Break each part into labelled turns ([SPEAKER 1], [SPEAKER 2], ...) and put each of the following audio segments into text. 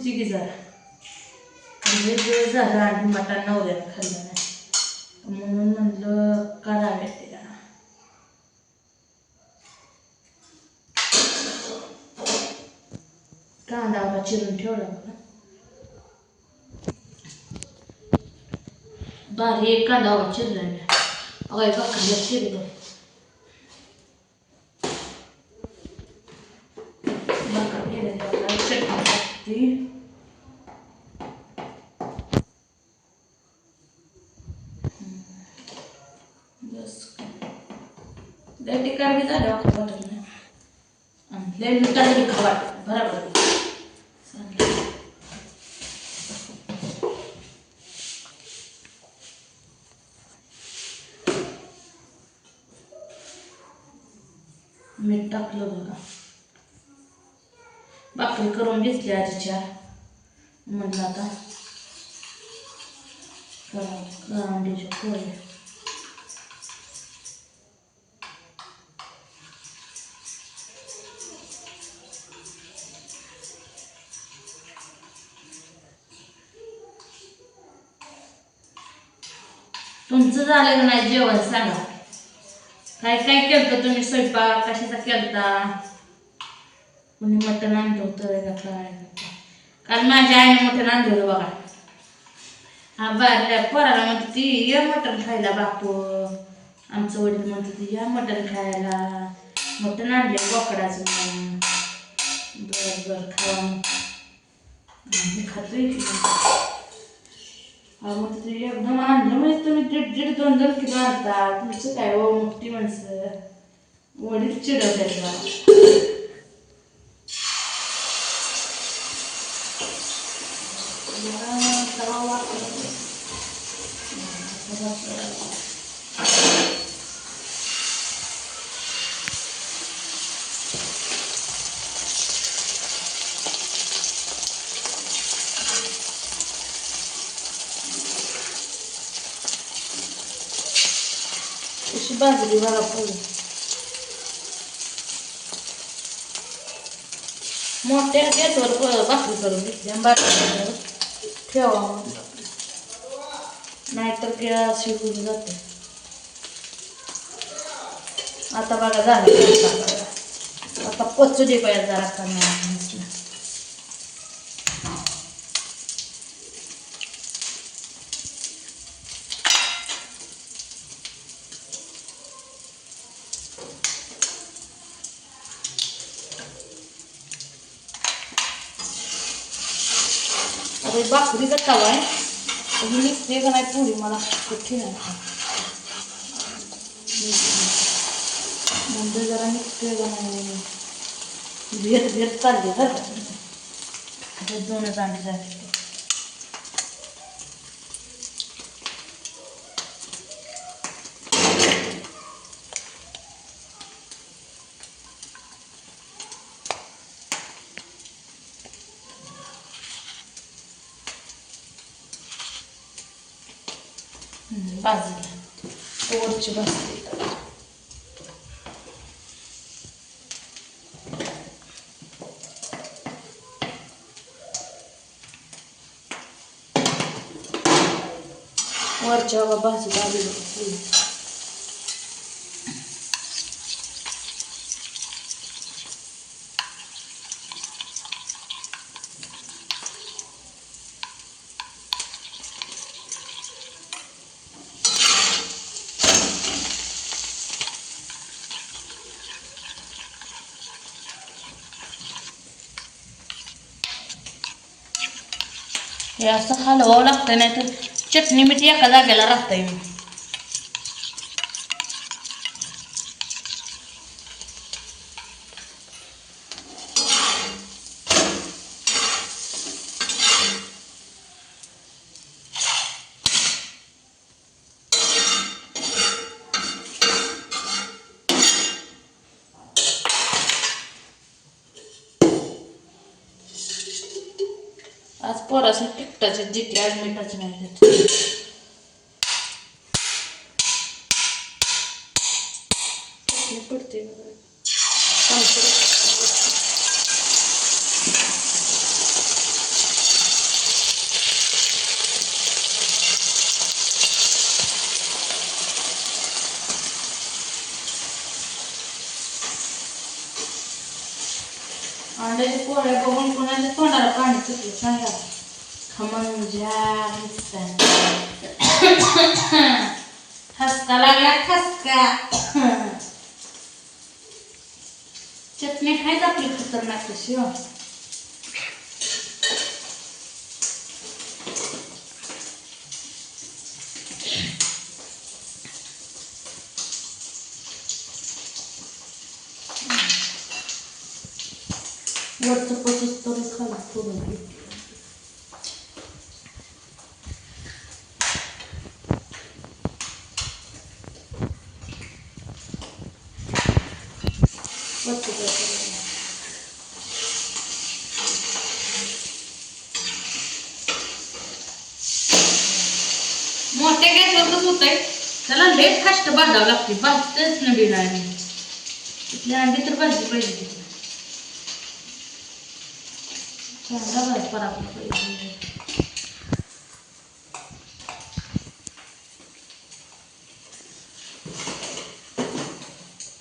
[SPEAKER 1] पुरची की जरा वेगवेगळं झालं आणि मटण नवऱ्यानं खाल्लं नाही म्हणून म्हणलं करावे ते जरा. कांदा बघा चिरून ठेवला बघा, बारीक कांदा बघा चिरला मी. अगं बघा चिरलं बघा केलं चटणी टाकते. लय तिखट बी झालं वाटत नाही आणि लय मिठाचं बी खावं वाटत बरोबर. मीठ टाकलं बघा. भाकरी करून घेतली आजीच्या, म्हणलं आता अंड्याच्या पोळ्या. तुमचं झालं का नाही जेवण सांगा. काय काय केलं तुम्ही स्वयंपाक, कशाचा केलता? कोणी मटण आणलं होतं का काय? काल माझ्या आईने मटण आणलं होतं बघा. हा बाहेर पोराला म्हणते ती ये मटण खायला बापू, आमचं वडील म्हणते ती या मटण खायला, मटण आणले बोकडाचं. बर बर खावा मी खातोय की. मग ते एकदम आणलं म्हणजे तुम्ही 1.5-2 किलो आणता. तुमचं काय हो मोठी माणसं, वडील चिडवतात मला. अशी भाजली बघा पोळी. मोठ्या गॅसवर भाकरी करून घेतली, भाकरी ठेवा नाहीतर गॅस शिजून जाते. आता बघा झालं, आता पचू दे पाहिजे जरा करणार. अरे भाकरीचा तवा आहे, ही निघते का नाही पुरी मला कठीण आहे. म्हणजे जरा निघते का नाही भेट भेट चालली बरं का. 2च अंडी झाले. भाजली वरची भाजली. वरच्या भाजी आली. हे असं हलवावं लागतं, नाही तर चटणी मीठ एका जागेला राहतंय. आज पोरासनी तिखटाचे जिथे आज मिठाचे नाही देत. पडते अंड्याच्या पोळ्या बघून कोणाच्या तोंडाला पाणी सुटलं सांगा. खमंजा दिसतात. ठसका लागला ठसका. चटणी खायच आपली खतरनाक कशी हो. वरचं पचूस तर खाली सोडून घे. मोठ्या गॅसवरच होत आहे. त्याला लेट फास्ट भाजावं लागते. भाजतेच न बिना तिथली अंडी तर भाजली पाहिजे.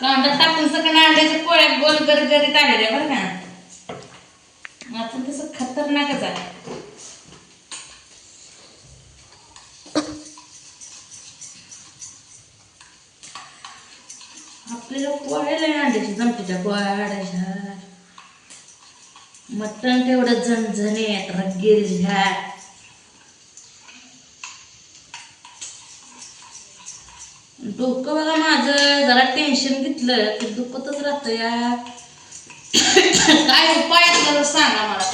[SPEAKER 1] कांदा टाकून सगळं अंड्याच्या पोळ्या गोल गरगरीत आलेल्या बरं का. आता तसं खतरनाकच आहे. आपल्याला पोळ्याला अंड्याची जमतीच्या पोळ्या आडायच्या. मटण तेवढं झणझणीत रगेल ह्या. डोकं बघा माझं जरा टेन्शन घेतलं की दुखतच राहतं या. काय उपाय असला सांगा मला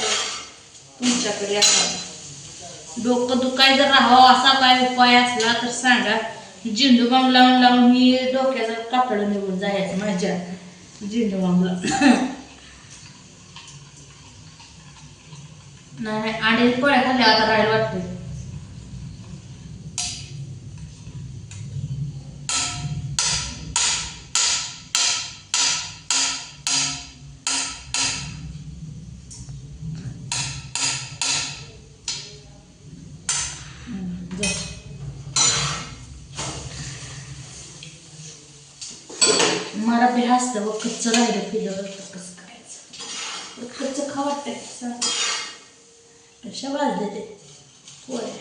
[SPEAKER 1] तुमच्याकडे. असा डोकं दुखाय जर राहावं असा काय उपाय असला तर सांगा. झेंडू बाम लावून लावून मी डोक्याचं कातडं निघून जायचं माझ्या झेंडू बामला. नाही आणि पोळ्या खाल्ल्या आता राहायला वाटतं. मला बी हसतं व कच्चं राहिलं पिलं कसं करायचं. कच्चं खा वाटतंय. कशा वाजले ते पोळ्या.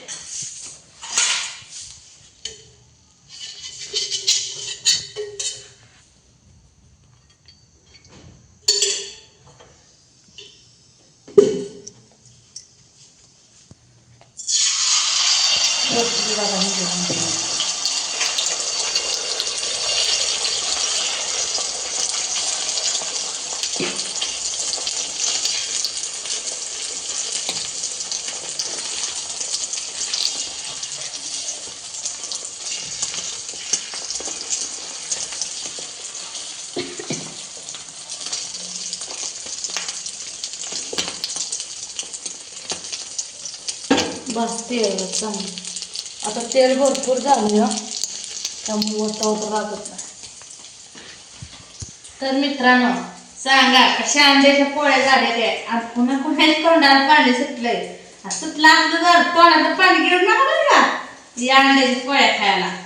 [SPEAKER 1] बस तेल चांगलं. आता तेल भरपूर झालं त्यामुळे वतावत राहत नाही. तर मित्रांनो सांगा कशा अंड्याच्या पोळ्या झालेल्या आहेत. आज पुन्हा कुठल्याच तोंडाला पाणी सुटलंय. सुटलं आपलं जर तोंडाचं पाणी घेऊन नका बरं का या अंड्याच्या पोळ्या खायला.